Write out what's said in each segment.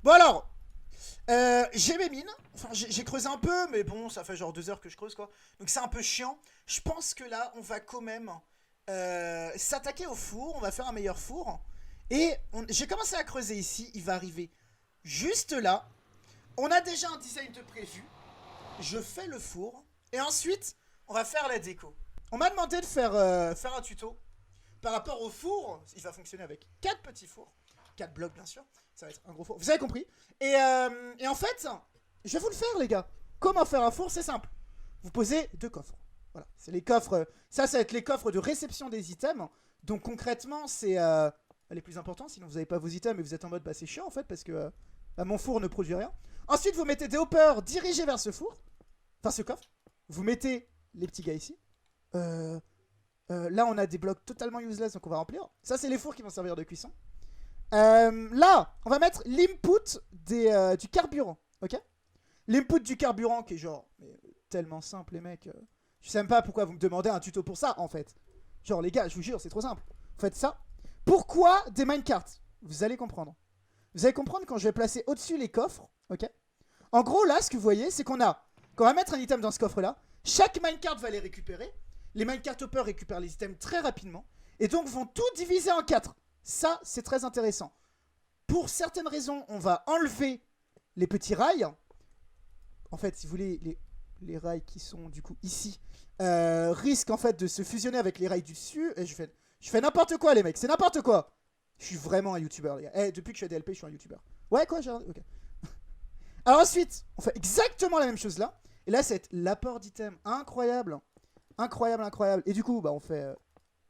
Bon alors, j'ai mes mines. Enfin, j'ai creusé un peu, mais bon, ça fait genre 2 heures que je creuse, quoi. Donc c'est un peu chiant. Je pense que là, on va quand même s'attaquer au four. On va faire un meilleur four. Et j'ai commencé à creuser ici. Il va arriver juste là. On a déjà un design de prévu. Je fais le four. Et ensuite, on va faire la déco. On m'a demandé de faire un tuto par rapport au four. Il va fonctionner avec 4 petits fours. 4 blocs, bien sûr. Ça va être un gros four. Vous avez compris. Et en fait, je vais vous le faire, les gars. Comment faire un four? C'est simple. Vous posez 2 coffres. Voilà. C'est les coffres. Ça va être les coffres de réception des items. Donc concrètement, c'est les plus importants. Sinon, vous n'avez pas vos items et vous êtes en mode, bah c'est chiant en fait, parce que mon four ne produit rien. Ensuite, vous mettez des hoppers dirigés vers ce four. Enfin, ce coffre. Vous mettez les petits gars ici. Là, on a des blocs totalement useless, donc on va remplir. Ça, c'est les fours qui vont servir de cuisson. Là, on va mettre l'input du carburant, ok? L'input du carburant qui est genre tellement simple, les mecs. Je sais même pas pourquoi vous me demandez un tuto pour ça, en fait. Genre, les gars, je vous jure, c'est trop simple. Vous faites ça. Pourquoi des minecarts? Vous allez comprendre. Vous allez comprendre quand je vais placer au-dessus les coffres, ok? En gros, là, ce que vous voyez, c'est qu'on va mettre un item dans ce coffre-là. Chaque minecart va les récupérer. Les minecart hoppers récupèrent les items très rapidement. Et donc, vont tout diviser en 4. Ça, c'est très intéressant. Pour certaines raisons, on va enlever les petits rails. En fait, si vous voulez, les rails qui sont du coup ici risquent en fait de se fusionner avec les rails du dessus. Et je fais n'importe quoi, les mecs. C'est n'importe quoi. Je suis vraiment un youtubeur, les gars. Depuis que je suis à DLP, je suis un youtubeur. Ouais, quoi, ok. Alors ensuite, on fait exactement la même chose là. Et là, c'est l'apport d'items incroyable. Incroyable, incroyable. Et du coup, bah, on fait...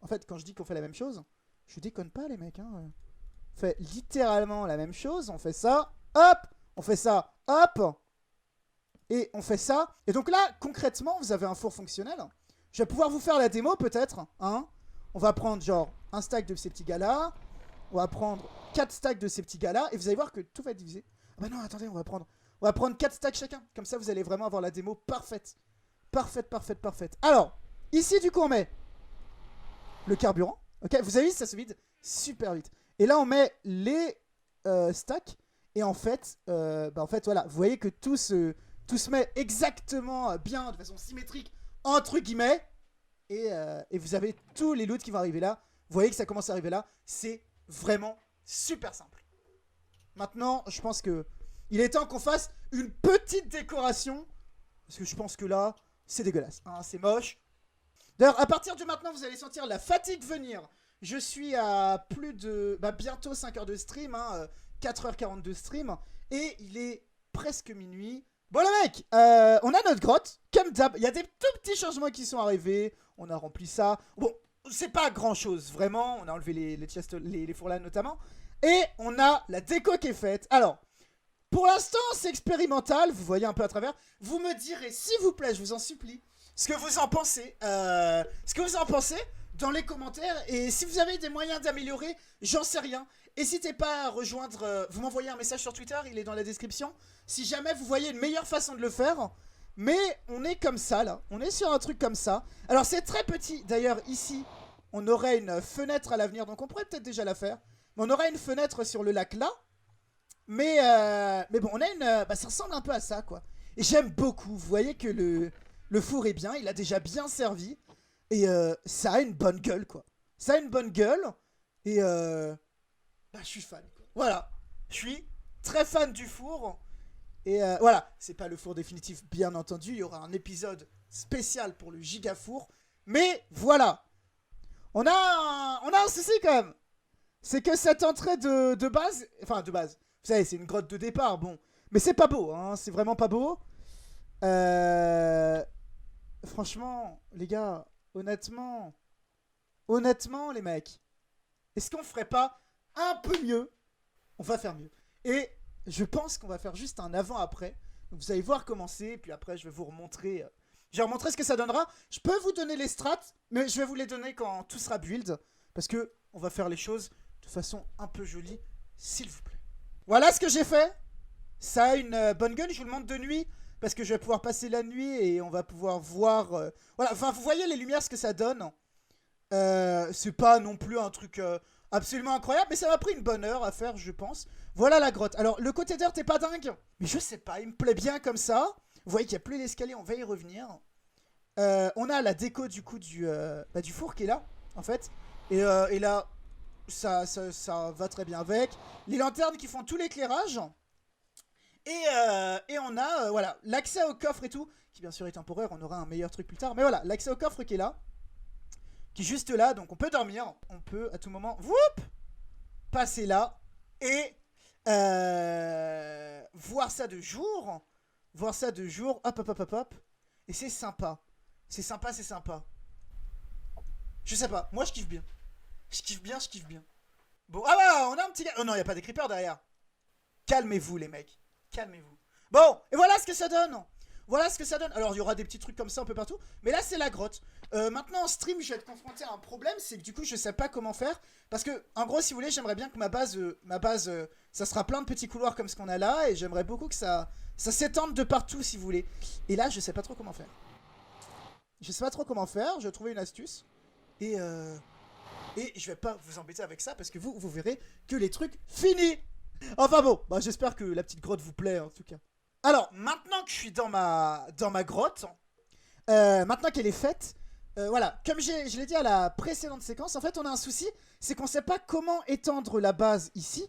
en fait, quand je dis qu'on fait la même chose, je déconne pas, les mecs. Hein. On fait littéralement la même chose. On fait ça, hop. On fait ça, hop. Et on fait ça. Et donc là, concrètement, vous avez un four fonctionnel. Je vais pouvoir vous faire la démo, peut-être. Hein. On va prendre, genre, un stack de ces petits gars-là. On va prendre 4 stacks de ces petits gars-là. Et vous allez voir que tout va être divisé. Ah bah non, attendez, on va prendre 4 stacks chacun. Comme ça, vous allez vraiment avoir la démo parfaite. Parfaite, parfaite, parfaite. Alors, ici, du coup, on met le carburant. Ok, vous avez vu, ça se vide super vite. Et là, on met les stacks. Et en fait, voilà, vous voyez que tout se met exactement bien, de façon symétrique, entre guillemets. Et vous avez tous les loots qui vont arriver là. Vous voyez que ça commence à arriver là. C'est vraiment super simple. Maintenant, je pense que il est temps qu'on fasse une petite décoration. Parce que je pense que là, c'est dégueulasse. Hein, c'est moche. D'ailleurs, à partir de maintenant, vous allez sentir la fatigue venir. Je suis à plus de... bientôt 5 heures de stream. Hein, 4h40 de stream. Et il est presque minuit. Bon, les mecs, on a notre grotte. Comme d'hab, il y a des tout petits changements qui sont arrivés. On a rempli ça. Bon, c'est pas grand-chose, vraiment. On a enlevé les fourlans notamment. Et on a la déco qui est faite. Alors, pour l'instant, c'est expérimental. Vous voyez un peu à travers. Vous me direz, s'il vous plaît, je vous en supplie, ce que vous en pensez. Dans les commentaires. Et si vous avez des moyens d'améliorer, j'en sais rien. N'hésitez pas à rejoindre. Vous m'envoyez un message sur Twitter, il est dans la description. Si jamais vous voyez une meilleure façon de le faire. Mais on est comme ça, là. On est sur un truc comme ça. Alors, c'est très petit. D'ailleurs, ici, on aurait une fenêtre à l'avenir. Donc, on pourrait peut-être déjà la faire. Mais on aurait une fenêtre sur le lac là. Mais bon, on a une... ça ressemble un peu à ça, quoi. Et j'aime beaucoup. Vous voyez que le four est bien. Il a déjà bien servi. Et ça a une bonne gueule, quoi. Ça a une bonne gueule. Et je suis fan, quoi. Voilà. Je suis très fan du four. Et voilà. C'est pas le four définitif, bien entendu. Il y aura un épisode spécial pour le giga four. Mais voilà. On a un souci, quand même. C'est que cette entrée de base... Enfin, de base. Vous savez, c'est une grotte de départ, bon. Mais c'est pas beau, hein. C'est vraiment pas beau. Franchement, les gars, honnêtement, les mecs, est-ce qu'on ferait pas un peu mieux? On va faire mieux. Et je pense qu'on va faire juste un avant-après. Donc vous allez voir comment c'est, puis après je vais vous remontrer... je vais vous montrer ce que ça donnera. Je peux vous donner les strats, mais je vais vous les donner quand tout sera build. Parce que on va faire les choses de façon un peu jolie, s'il vous plaît. Voilà ce que j'ai fait. Ça a une bonne gueule, je vous le montre de nuit. Parce que je vais pouvoir passer la nuit et on va pouvoir voir... voilà, enfin vous voyez les lumières, ce que ça donne. C'est pas non plus un truc absolument incroyable. Mais ça m'a pris une bonne heure à faire, je pense. Vous Voilà la grotte. Alors, le côté dirt est pas dingue, mais je sais pas, il me plaît bien comme ça. Vous voyez qu'il n'y a plus l'escalier, on va y revenir. On a la déco du coup du four qui est là, en fait. Et là, ça va très bien avec. Les lanternes qui font tout l'éclairage. Et on a, voilà, l'accès au coffre et tout, qui bien sûr est temporaire, on aura un meilleur truc plus tard. Mais voilà, l'accès au coffre qui est là, qui est juste là, donc on peut dormir. On peut à tout moment, whoop, passer là. Et voir ça de jour. Voir ça de jour, hop, hop, hop, hop, hop. Et c'est sympa. C'est sympa, c'est sympa. Je sais pas, moi je kiffe bien. Je kiffe bien, je kiffe bien. Bon, ah bah, on a un petit gars. Oh non, il a pas des creepers derrière. Calmez-vous, les mecs. Calmez-vous. Bon, et voilà ce que ça donne. Voilà ce que ça donne. Alors, il y aura des petits trucs comme ça un peu partout. Mais là, c'est la grotte. Maintenant, en stream, je vais être confronté à un problème. C'est que du coup, je sais pas comment faire. Parce que, en gros, si vous voulez, j'aimerais bien que ma base, ça sera plein de petits couloirs comme ce qu'on a là. Et j'aimerais beaucoup que ça s'étende de partout, si vous voulez. Et là, je sais pas trop comment faire. Je sais pas trop comment faire. Je vais trouver une astuce. Et je vais pas vous embêter avec ça parce que vous verrez que les trucs finis. Enfin bon, bah j'espère que la petite grotte vous plaît en tout cas. Alors, maintenant que je suis dans ma grotte, maintenant qu'elle est faite, voilà, comme je l'ai dit à la précédente séquence, en fait on a un souci, c'est qu'on sait pas comment étendre la base ici.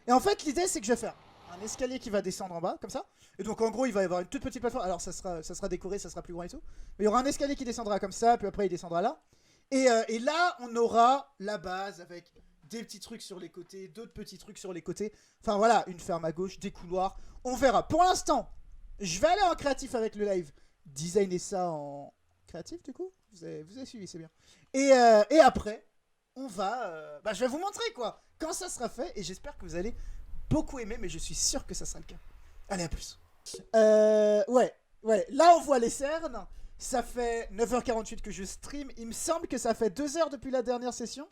Et en fait l'idée c'est que je vais faire un escalier qui va descendre en bas, comme ça. Et donc en gros il va y avoir une toute petite plateforme, alors ça sera décoré, ça sera plus grand et tout. Mais il y aura un escalier qui descendra comme ça, puis après il descendra là. Et là on aura la base avec des petits trucs sur les côtés, d'autres petits trucs sur les côtés. Enfin voilà, une ferme à gauche, des couloirs. On verra. Pour l'instant, je vais aller en créatif avec le live. Designer ça en créatif du coup. Vous avez suivi, c'est bien. Et après, on va... je vais vous montrer quoi. Quand ça sera fait. Et j'espère que vous allez beaucoup aimer. Mais je suis sûr que ça sera le cas. Allez, à plus. Ouais. Là, on voit les cernes. Ça fait 9h48 que je stream. Il me semble que ça fait 2 heures depuis la dernière session.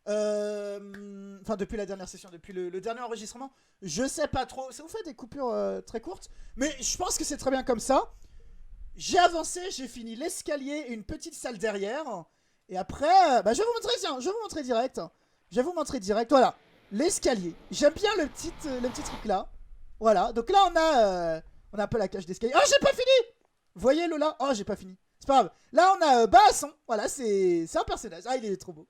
Enfin, depuis la dernière session, depuis le dernier enregistrement. Je sais pas trop. Ça vous fait des coupures très courtes. Mais je pense que c'est très bien comme ça. J'ai avancé, j'ai fini l'escalier et une petite salle derrière. Et après, je vais vous montrer, tiens, je vais vous montrer direct. Je vais vous montrer direct, voilà. L'escalier. J'aime bien le petit truc là. Voilà, donc là on a un peu la cage d'escalier. Oh, j'ai pas fini. Vous voyez Lola? Oh, j'ai pas fini. C'est pas grave. Là, on a Basson. Voilà, c'est un personnage. Ah, il est trop beau.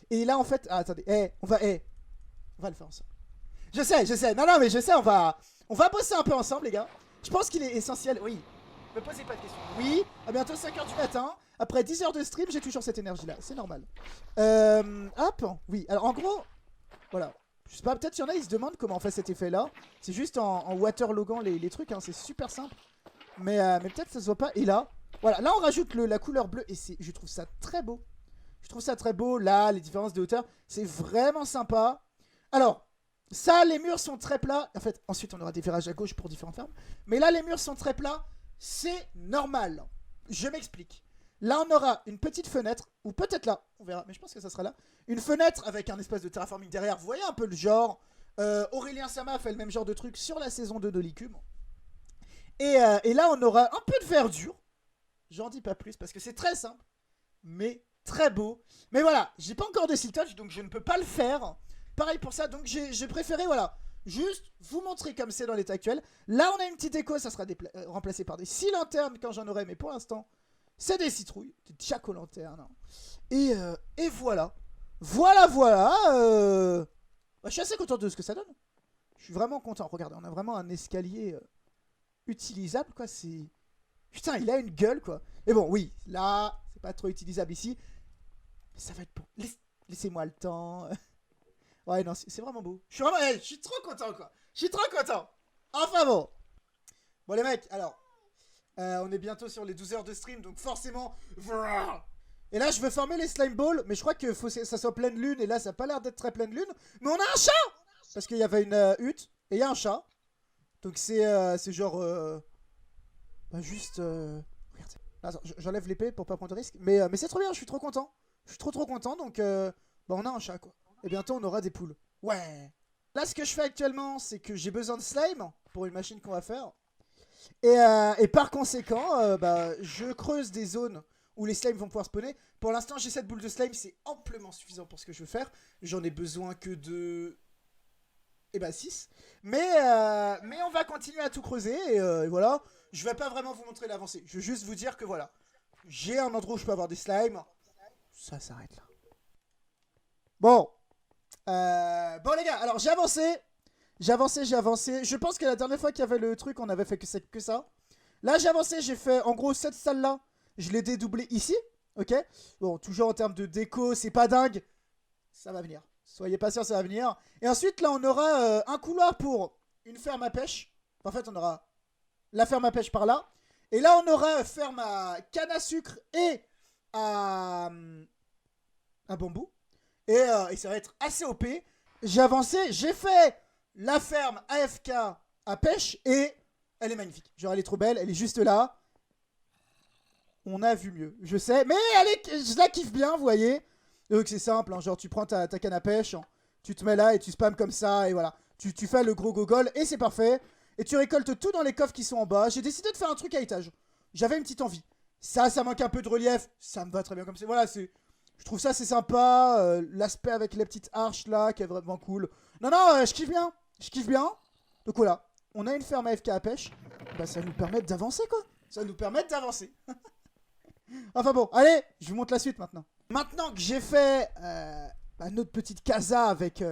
Et là, en fait... Ah, attendez. On va le faire ensemble. Je sais. Non, mais je sais, on va bosser un peu ensemble, les gars. Je pense qu'il est essentiel. Oui. Me posez pas de questions. Oui. À bientôt 5h du matin. Après 10 heures de stream, j'ai toujours cette énergie-là. C'est normal. Hop. Oui. Alors, en gros... Voilà. Je sais pas, peut-être qu'il y en a, ils se demandent comment on fait cet effet-là. C'est juste en waterloguant les trucs, hein. C'est super simple. Mais peut-être que ça se voit pas. Et là... Voilà, là on rajoute la couleur bleue et je trouve ça très beau. Je trouve ça très beau, là, les différences de hauteur, c'est vraiment sympa. Alors, ça, les murs sont très plats. En fait, ensuite on aura des virages à gauche pour différentes fermes. Mais là, les murs sont très plats, c'est normal. Je m'explique. Là, on aura une petite fenêtre, ou peut-être là, on verra, mais je pense que ça sera là. Une fenêtre avec un espace de terraforming derrière, vous voyez un peu le genre. Aurélien Sama fait le même genre de truc sur la saison 2 de l'Icube. Et là, on aura un peu de verdure. J'en dis pas plus parce que c'est très simple, mais très beau. Mais voilà, j'ai pas encore de seal touch, donc je ne peux pas le faire. Pareil pour ça, donc j'ai préféré, voilà, juste vous montrer comme c'est dans l'état actuel. Là, on a une petite déco, ça sera remplacé par des 6 lanternes quand j'en aurai, mais pour l'instant, c'est des citrouilles, des jack-o'-lanternes. Et voilà. Voilà. Je suis assez content de ce que ça donne. Je suis vraiment content. Regardez, on a vraiment un escalier utilisable, quoi. C'est... Putain, il a une gueule, quoi. Et bon, oui, là, c'est pas trop utilisable ici. Mais ça va être bon. Laissez-moi le temps. Ouais, non, c'est vraiment beau. Je suis trop content, quoi. Je suis trop content. Enfin bon. Bon, les mecs, alors. On est bientôt sur les 12 heures de stream, donc forcément... Et là, je veux former les slime balls, mais je crois qu'il faut que ça soit pleine lune. Et là, ça n'a pas l'air d'être très pleine lune. Mais on a un chat. Parce qu'il y avait une hutte, et il y a un chat. Donc c'est genre... juste... Regardez. Attends, j'enlève l'épée pour pas prendre de risque. Mais c'est trop bien, je suis trop content. Je suis trop content, donc... on a un chat, quoi. Et bientôt, on aura des poules. Ouais. Là, ce que je fais actuellement, c'est que j'ai besoin de slime pour une machine qu'on va faire. Et par conséquent, je creuse des zones où les slimes vont pouvoir spawner. Pour l'instant, j'ai cette boule de slime, c'est amplement suffisant pour ce que je veux faire. J'en ai besoin que de Et bah 6. Mais on va continuer à tout creuser. Et voilà. Je vais pas vraiment vous montrer l'avancée. Je vais juste vous dire que voilà. J'ai un endroit où je peux avoir des slimes. Ça s'arrête là. Bon. Bon les gars, alors j'ai avancé. J'ai avancé. Je pense que la dernière fois qu'il y avait le truc, on avait fait que ça. Là j'ai avancé, j'ai fait en gros cette salle là. Je l'ai dédoublé ici. Ok. Bon, toujours en termes de déco, c'est pas dingue. Ça va venir. Soyez patients, ça va venir. Et ensuite là on aura un couloir pour une ferme à pêche. En fait on aura la ferme à pêche par là. Et là on aura ferme à canne à sucre et à bambou. Et ça va être assez OP. J'ai avancé, j'ai fait la ferme AFK à pêche et elle est magnifique. Genre elle est trop belle, elle est juste là. On a vu mieux, je sais. Mais je la kiffe bien, vous voyez. Donc c'est simple, hein, genre tu prends ta canne à pêche, tu te mets là et tu spams comme ça et voilà. Tu fais le gros gogol et c'est parfait. Et tu récoltes tout dans les coffres qui sont en bas. J'ai décidé de faire un truc à étage. J'avais une petite envie. Ça manque un peu de relief. Ça me va très bien comme c'est. Voilà, je trouve ça c'est sympa. L'aspect avec les petites arches là qui est vraiment cool. Non, je kiffe bien. Je kiffe bien. Donc voilà. On a une ferme AFK à pêche. Bah ça va nous permettre d'avancer quoi. Ça va nous permettre d'avancer. Enfin bon, allez, je vous montre la suite maintenant. Maintenant que j'ai fait notre petite casa avec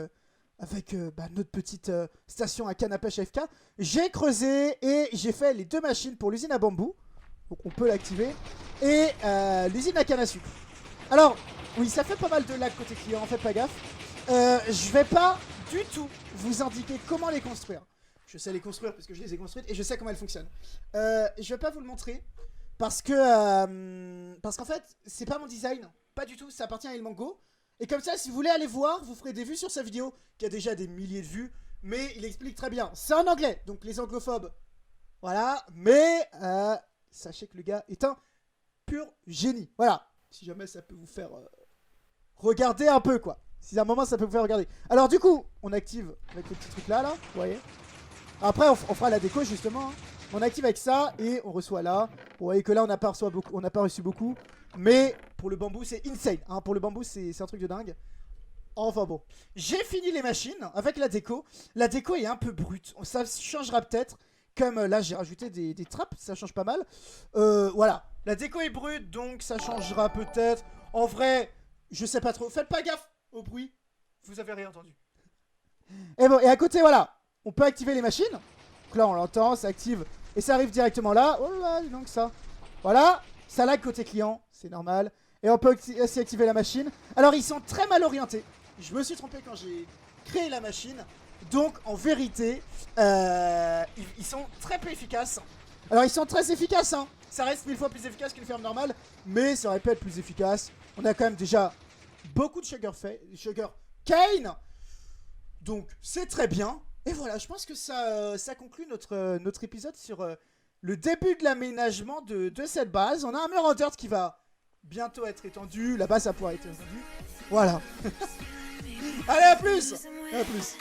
notre petite station à canne à pêche AFK, j'ai creusé et j'ai fait les 2 machines pour l'usine à bambou. Donc on peut l'activer. Et l'usine à canne à sucre. Alors, oui, ça fait pas mal de lag côté client, faites pas gaffe. Je vais pas du tout vous indiquer comment les construire. Je sais les construire parce que je les ai construites et je sais comment elles fonctionnent. Je vais pas vous le montrer parce qu'en fait, c'est pas mon design. Pas du tout, ça appartient à Ilmango. Et comme ça, si vous voulez aller voir, vous ferez des vues sur sa vidéo qui a déjà des milliers de vues. Mais il explique très bien. C'est en anglais, donc les anglophobes. Voilà, mais sachez que le gars est un pur génie. Voilà, si jamais ça peut vous faire regarder un peu quoi. Si à un moment ça peut vous faire regarder. Alors du coup, on active avec le petit truc là, vous voyez. Après on fera la déco justement. Hein. On active avec ça et on reçoit là. Vous voyez que là on n'a pas reçu beaucoup. Mais pour le bambou c'est insane. Hein. Pour le bambou c'est un truc de dingue. Enfin bon. J'ai fini les machines avec la déco. La déco est un peu brute. Ça changera peut-être. Comme là j'ai rajouté des trappes, ça change pas mal. Voilà. La déco est brute donc ça changera peut-être. En vrai, je sais pas trop. Faites pas gaffe au bruit. Vous avez rien entendu. Et bon, et à côté voilà. On peut activer les machines. Donc là on l'entend, ça active. Et ça arrive directement là. Oh là, dis donc ça. Voilà. Ça lag côté client, c'est normal. Et on peut aussi activer la machine. Alors ils sont très mal orientés. Je me suis trompé quand j'ai créé la machine. Donc en vérité, ils sont très peu efficaces. Alors ils sont très efficaces, hein. Ça reste 1000 fois plus efficace qu'une ferme normale. Mais ça aurait pu être plus efficace. On a quand même déjà beaucoup de sugar cane. Donc c'est très bien. Et voilà, je pense que ça conclut notre épisode sur le début de l'aménagement de cette base. On a un mur en dirt qui va bientôt être étendu. Là-bas, ça pourra être étendu. Voilà. Allez, à plus. À plus.